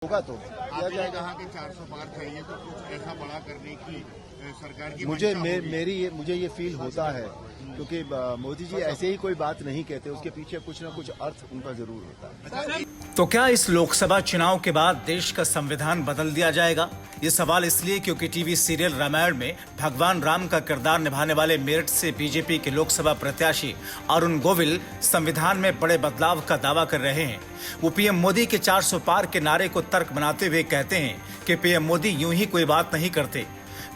होगा तो किया आपने जाएगा। कहा कि 400 पार चाहिए तो कुछ ऐसा बड़ा करने की सरकार की मुझे मंशा होगी। मुझे ये फील होता है क्योंकि मोदी जी ऐसे ही कोई बात नहीं कहते, उसके पीछे कुछ ना कुछ अर्थ उनका जरूर होता है। तो क्या इस लोकसभा चुनाव के बाद देश का संविधान बदल दिया जाएगा? ये सवाल इसलिए क्योंकि टीवी सीरियल रामायण में भगवान राम का किरदार निभाने वाले मेरठ से बीजेपी के लोकसभा प्रत्याशी अरुण गोविल संविधान में बड़े बदलाव का दावा कर रहे हैं। वो पीएम मोदी के 400 पार के नारे को तर्क बनाते हुए कहते हैं कि पीएम मोदी यूं ही कोई बात नहीं करते।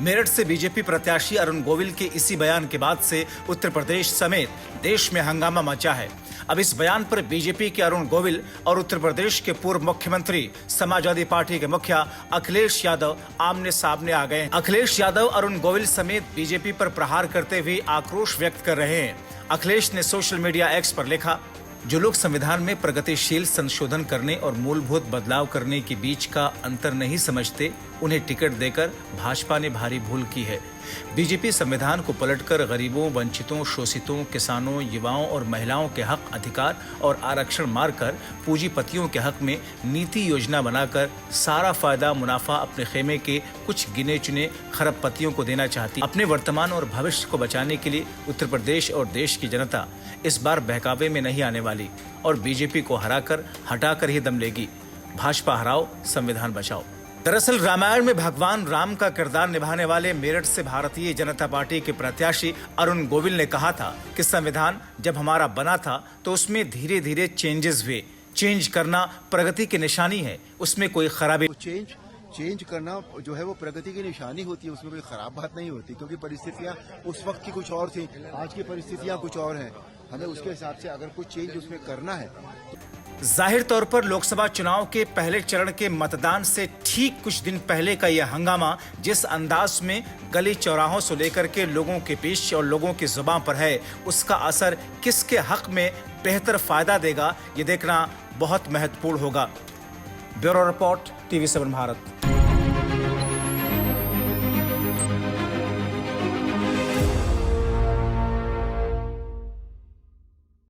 मेरठ से बीजेपी प्रत्याशी अरुण गोविल के इसी बयान के बाद से उत्तर प्रदेश समेत देश में हंगामा मचा है। अब इस बयान पर बीजेपी के अरुण गोविल और उत्तर प्रदेश के पूर्व मुख्यमंत्री समाजवादी पार्टी के मुखिया अखिलेश यादव आमने सामने आ गए हैं। अखिलेश यादव अरुण गोविल समेत बीजेपी पर प्रहार करते हुए आक्रोश व्यक्त कर रहे हैं। अखिलेश ने सोशल मीडिया एक्स पर लिखा, जो लोग संविधान में प्रगतिशील संशोधन करने और मूलभूत बदलाव करने के बीच का अंतर नहीं समझते, उन्हें टिकट देकर भाजपा ने भारी भूल की है। बीजेपी संविधान को पलटकर गरीबों, वंचितों, शोषितों, किसानों, युवाओं और महिलाओं के हक, अधिकार और आरक्षण मारकर पूंजीपतियों के हक में नीति योजना बनाकर सारा फायदा, मुनाफा अपने खेमे के कुछ गिने चुने खरबपतियों को देना चाहती। अपने वर्तमान और भविष्य को बचाने के लिए उत्तर प्रदेश और देश की जनता इस बार बहकावे में नहीं आने वाली और बीजेपी को हटाकर ही दम लेगी। भाजपा हराओ, संविधान बचाओ। दरअसल रामायण में भगवान राम का किरदार निभाने वाले मेरठ से भारतीय जनता पार्टी के प्रत्याशी अरुण गोविल ने कहा था कि संविधान जब हमारा बना था तो उसमें धीरे धीरे चेंजेस हुए। चेंज करना प्रगति की निशानी है, उसमें कोई खराबी। चेंज करना जो है वो प्रगति की निशानी होती है, उसमें कोई खराब बात नहीं होती, क्योंकि परिस्थितियां उस वक्त की कुछ और थी, आज की परिस्थितियां कुछ और हैं। हमें उसके हिसाब से अगर कुछ चेंज उसमें करना है। जाहिर तौर पर लोकसभा चुनाव के पहले चरण के मतदान से ठीक कुछ दिन पहले का यह हंगामा जिस अंदाज में गली चौराहों से लेकर के लोगों के बीच और लोगों की जुबान पर है, उसका असर किसके हक में बेहतर फायदा देगा, ये देखना बहुत महत्वपूर्ण होगा। Bureau report, TV7 Bharat.